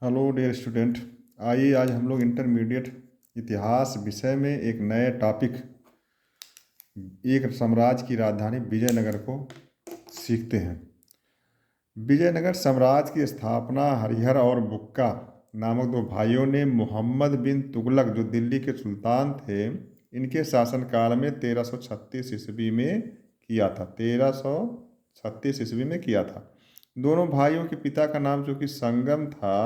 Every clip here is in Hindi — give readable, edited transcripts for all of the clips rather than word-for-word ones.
Hello dear student. आइए आज हम लोग इंटरमीडिएट इतिहास विषय में एक नए टॉपिक, एक साम्राज्य की राजधानी विजयनगर को सीखते हैं। विजयनगर साम्राज्य की स्थापना हरिहर और बुक्का नामक दो भाइयों ने मोहम्मद बिन तुगलक, जो दिल्ली के सुल्तान थे, इनके शासनकाल में 1336 ईस्वी में किया था। 1336 ईस्वी में किया था। दोनों भाइयों के पिता का नाम जो कि संगम था,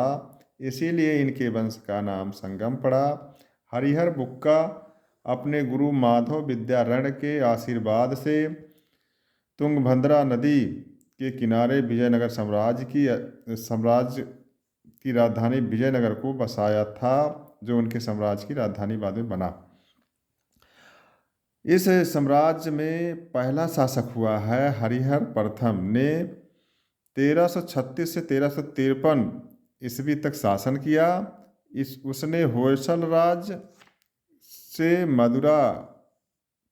इसीलिए इनके वंश का नाम संगम पड़ा। हरिहर बुक्का अपने गुरु माधव विद्यारण के आशीर्वाद से तुंगभद्रा नदी के किनारे विजयनगर साम्राज्य की राजधानी विजयनगर को बसाया था, जो उनके साम्राज्य की राजधानी बाद में बना। इस साम्राज्य में पहला शासक हुआ है हरिहर प्रथम ने 1336 से 1353 ईस्वी तक शासन किया। उसने होयसल राज्य से मदुरा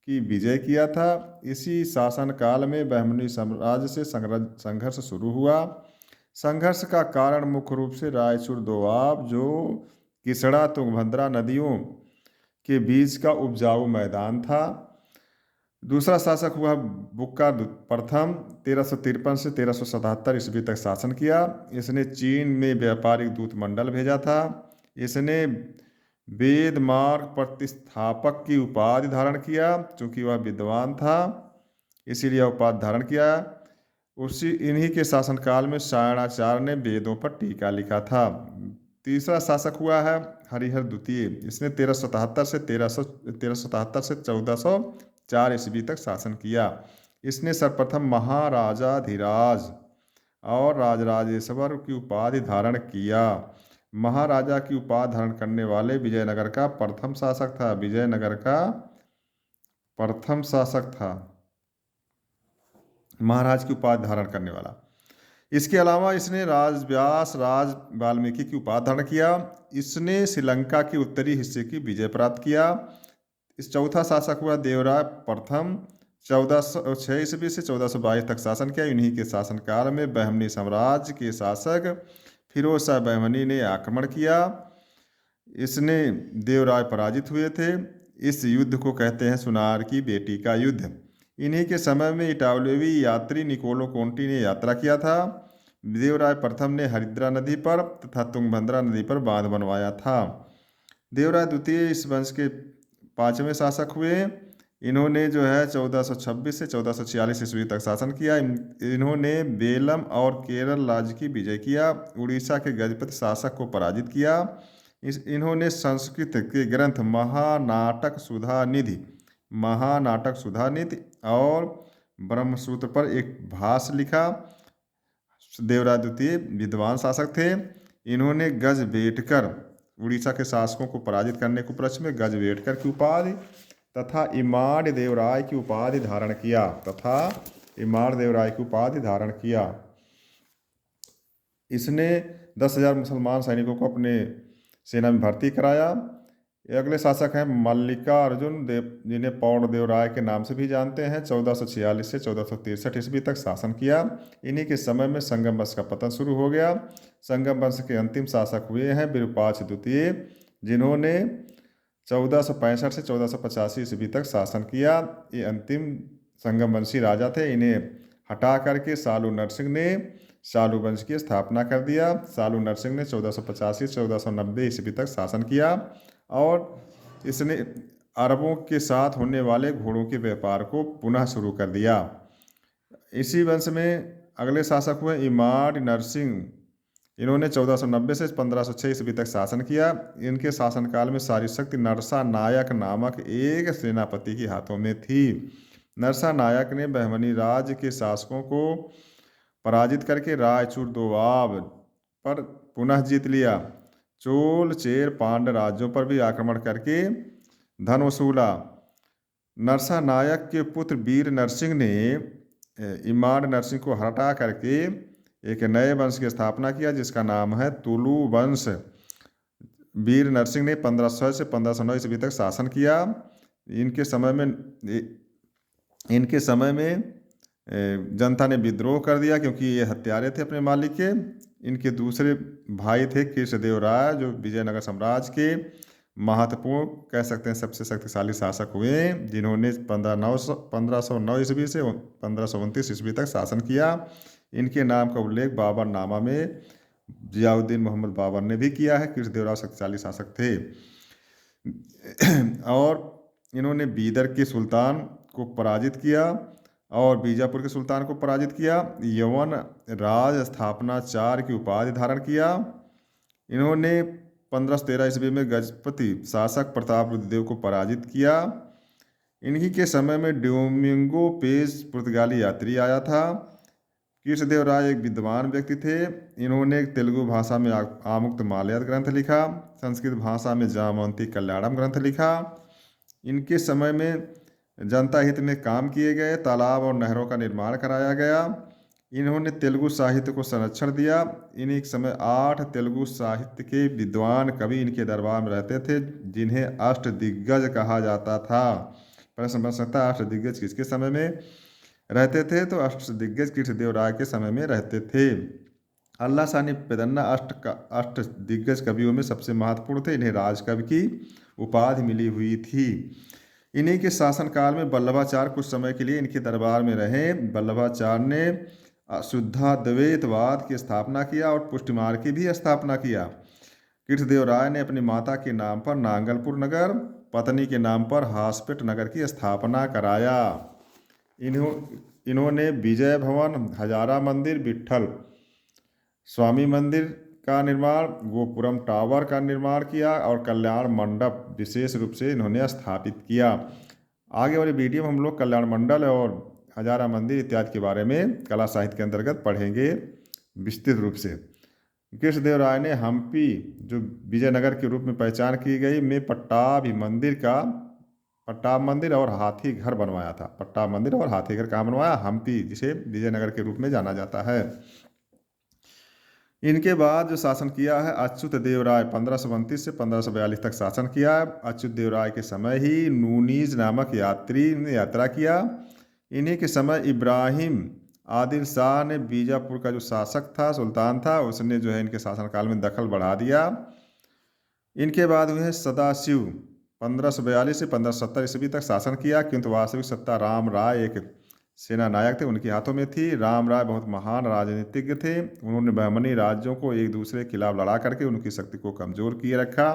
की विजय किया था। इसी शासनकाल में बहमनी साम्राज्य से संघर्ष शुरू हुआ। संघर्ष का कारण मुख्य रूप से रायचूर दोआब, जो किसड़ा तुंगभद्रा नदियों के बीच का उपजाऊ मैदान था। दूसरा शासक हुआ बुक्का प्रथम, 1353 से 1377 ईस्वी तक शासन किया। इसने चीन में व्यापारिक दूत मंडल भेजा था। इसने वेद मार्ग प्रतिस्थापक की उपाधि धारण किया, चूंकि वह विद्वान था इसीलिए उपाधि धारण किया। इन्हीं के शासनकाल में सायणाचार्य ने वेदों पर टीका लिखा था। तीसरा शासक हुआ है हरिहर द्वितीय। इसने 1377 से 1404 ईस्वी तक शासन किया। इसने सर्वप्रथम महाराजाधिराज और राजराजेश्वर की उपाधि धारण किया। महाराजा की उपाधि धारण करने वाले विजयनगर का प्रथम शासक था। विजयनगर का प्रथम शासक था महाराज की उपाधि धारण करने वाला। इसके अलावा इसने राज वाल्मीकि की उपाधि धारण किया। इसने श्रीलंका के उत्तरी हिस्से की विजय प्राप्त किया। इस चौथा शासक हुआ देवराय प्रथम, 1406 ईस्वी से 1422 तक शासन किया। इन्हीं के शासनकाल में बहमनी साम्राज्य के शासक फिरोज शाह बहमनी ने आक्रमण किया। इसने देवराय पराजित हुए थे। इस युद्ध को कहते हैं सुनार की बेटी का युद्ध। इन्हीं के समय में इटालवी यात्री निकोलो कोंटी ने यात्रा किया था। देवराय प्रथम ने हरिद्रा नदी पर तथा तुंगभद्रा नदी पर बांध बनवाया था। देवराय द्वितीय इस वंश के पांचवें शासक हुए। इन्होंने जो है 1426 से 1446 ईस्वी तक शासन किया। इन्होंने बेलम और केरल राज्य की विजय किया। उड़ीसा के गजपति शासक को पराजित किया। इन्होंने संस्कृत के ग्रंथ महानाटक सुधा निधि और ब्रह्मसूत्र पर एक भाष्य लिखा। देवराय द्वितीय विद्वान शासक थे। इन्होंने गजबेटकर उड़ीसा के शासकों को पराजित करने के उपलक्ष्य में गजबेटकर की उपाधि तथा इमाड़ देवराय की उपाधि धारण किया। इसने 10,000 मुसलमान सैनिकों को अपने सेना में भर्ती कराया। अगले शासक हैं मल्लिकार्जुन देव, जिन्हें पौड़ देवराय के नाम से भी जानते हैं। 1446 से 1463 ईस्वी तक शासन किया। इन्हीं के समय में संगम वंश का पतन शुरू हो गया। संगम वंश के अंतिम शासक हुए हैं विरूपाक्ष द्वितीय, जिन्होंने 1465 से 1485 ईस्वी तक शासन किया। ये अंतिम संगम वंशी राजा थे। इन्हें हटा करके सालू नरसिंह ने सालू वंश की स्थापना कर दिया। सालू नरसिंह ने 1485 से 1490 ईस्वी तक शासन किया और इसने अरबों के साथ होने वाले घोड़ों के व्यापार को पुनः शुरू कर दिया। इसी वंश में अगले शासक हुए इमाड़ नरसिंह। इन्होंने 1490 से 1506 ईस्वी तक शासन किया। इनके शासनकाल में सारी शक्ति नरसा नायक नामक एक सेनापति के हाथों में थी। नरसा नायक ने बहमनी राज्य के शासकों को पराजित करके रायचूर दोआब पर पुनः जीत लिया। चोल चेर पांड्य राज्यों पर भी आक्रमण करके धन वसूला। नरसा नायक के पुत्र वीर नरसिंह ने इमाड़ नरसिंह को हटा करके एक नए वंश की स्थापना किया, जिसका नाम है तुलु वंश। वीर नरसिंह ने 1500 से 1509 ईस्वी तक शासन किया। इनके समय में जनता ने विद्रोह कर दिया क्योंकि ये हत्यारे थे अपने मालिक के। इनके दूसरे भाई थे कृष्णदेव राय, जो विजयनगर साम्राज्य के महत्वपूर्ण कह सकते हैं सबसे शक्तिशाली शासक हुए, जिन्होंने 1509 ईस्वी से 1529 ईस्वी तक शासन किया। इनके नाम का उल्लेख बाबरनामा में जियाउद्दीन मोहम्मद बाबर ने भी किया है। कृष्णदेव राय शक्तिशाली शासक थे और इन्होंने बीदर के सुल्तान को पराजित किया और बीजापुर के सुल्तान को पराजित किया। यवन राज स्थापनाचार्य की उपाधि धारण किया। इन्होंने 1513 ईस्वी में गजपति शासक प्रताप रुद्रदेव को पराजित किया। इन्हीं के समय में डोमिंगो पेज पुर्तगाली यात्री आया था। कृष्णदेव राय एक विद्वान व्यक्ति थे। इन्होंने तेलुगु भाषा में आमुक्त मालयात ग्रंथ लिखा, संस्कृत भाषा में जामवंती कल्याणम ग्रंथ लिखा। इनके समय में जनता हित में काम किए गए, तालाब और नहरों का निर्माण कराया गया। इन्होंने तेलुगु साहित्य को संरक्षण दिया। इन्हीं समय 8 तेलुगु साहित्य के विद्वान कवि इनके दरबार में रहते थे, जिन्हें अष्टदिग्गज कहा जाता था। प्रश्न बन सकता है अष्टदिग्गज किसके समय में रहते थे, तो अष्टदिग्गज कृष्णदेव राय के समय में रहते थे। अल्लाह सानी पेदन्ना अष्टदिग्गज कवियों में सबसे महत्वपूर्ण थे। इन्हें राजकवि की उपाधि मिली हुई थी। इन्हीं के शासनकाल में वल्लभाचार्य कुछ समय के लिए इनके दरबार में रहे। वल्लभाचार्य ने शुद्धाद्वैतवाद की स्थापना किया और पुष्टिमार्ग की भी स्थापना किया। कृष्णदेव राय ने अपनी माता के नाम पर नांगलपुर नगर, पत्नी के नाम पर हासपेट नगर की स्थापना कराया। इन्होंने विजय भवन, हजारा मंदिर, विट्ठल स्वामी मंदिर का निर्माण, गोपुरम टावर का निर्माण किया और कल्याण मंडप विशेष रूप से इन्होंने स्थापित किया। आगे वाली वीडियो में हम लोग कल्याण मंडल और हजारा मंदिर इत्यादि के बारे में कला साहित्य के अंतर्गत पढ़ेंगे विस्तृत रूप से। कृष्णदेव राय ने हम्पी, जो विजयनगर के रूप में पहचान की गई, में पट्टाभी मंदिर और हाथी घर बनवाया था। पट्टाभ मंदिर और हाथी घर कहाँ बनवाया? हम्पी, जिसे विजयनगर के रूप में जाना जाता है। इनके बाद जो शासन किया है अच्युत देव राय, 1529 से 1542 तक शासन किया है। अच्युत देव राय के समय ही नूनीज नामक यात्री ने यात्रा किया। इन्हीं के समय इब्राहिम आदिल शाह ने बीजापुर का जो शासक था, सुल्तान था, उसने जो है इनके शासनकाल में दखल बढ़ा दिया। इनके बाद हुए सदाशिव, 1542 से 1570 ईस्वी तक शासन किया, किंतु वास्तविक सत्ता राम राय एक सेना नायक थे, उनके हाथों में थी। राम राय बहुत महान राजनीतिज्ञ थे। उन्होंने बहमनी राज्यों को एक दूसरे के खिलाफ लड़ा करके उनकी शक्ति को कमजोर किए रखा।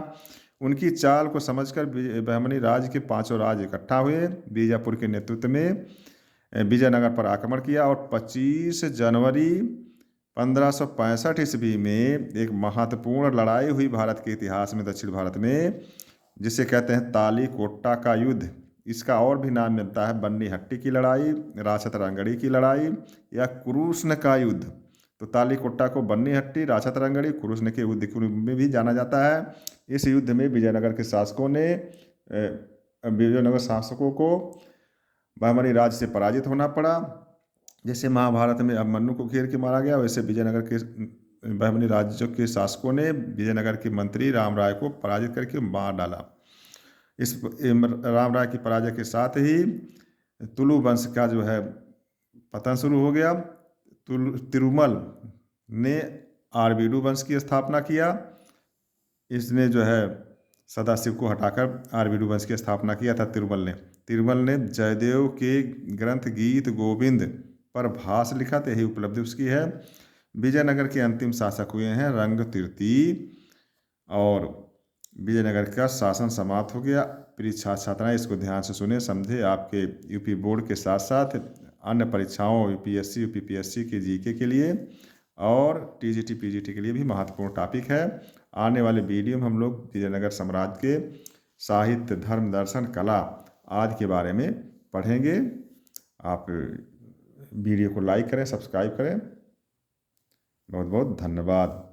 उनकी चाल को समझकर बहमनी राज्य के 5 राज्य इकट्ठा हुए, बीजापुर के नेतृत्व में विजयनगर पर आक्रमण किया और 25 जनवरी 1565 ईस्वी में एक महत्वपूर्ण लड़ाई हुई भारत के इतिहास में, दक्षिण भारत में, जिसे कहते हैं तालीकोट्टा का युद्ध। इसका और भी नाम मिलता है बन्नी हट्टी की लड़ाई, राछत रंगड़ी की लड़ाई या कुरुष्ण का युद्ध। तो तालीकोट्टा को बन्नी हट्टी, राछत रंगड़ी, कुरुष्ण के युद्ध के रूप में भी जाना जाता है। इस युद्ध में विजयनगर शासकों को बहमनी राज्य से पराजित होना पड़ा। जैसे महाभारत में अभिमन्यु को घेर के मारा गया, वैसे विजयनगर के बहमनी राज्यों के शासकों ने विजयनगर के मंत्री राम राय को पराजित करके मार डाला। इस राम राय की पराजय के साथ ही तुलु वंश का जो है पतन शुरू हो गया। तिरुमल ने आरवीडू वंश की स्थापना किया। इसने जो है सदाशिव को हटाकर आरवीडू वंश की स्थापना किया था तिरुमल ने जयदेव के ग्रंथ गीत गोविंद पर भाष्य लिखा था, यही उपलब्धि उसकी है। विजयनगर के अंतिम शासक हुए हैं रंगतीर्थी और विजयनगर का शासन समाप्त हो गया। प्रिय छात्र छात्राएं, इसको ध्यान से सुने समझे। आपके यूपी बोर्ड के साथ साथ अन्य परीक्षाओं यूपीएससी यूपीपीएससी के जीके के लिए और टीजीटी पीजीटी के लिए भी महत्वपूर्ण टॉपिक है। आने वाले वीडियो में हम लोग विजयनगर साम्राज्य के साहित्य, धर्म, दर्शन, कला आदि के बारे में पढ़ेंगे। आप वीडियो को लाइक करें, सब्सक्राइब करें। बहुत बहुत धन्यवाद।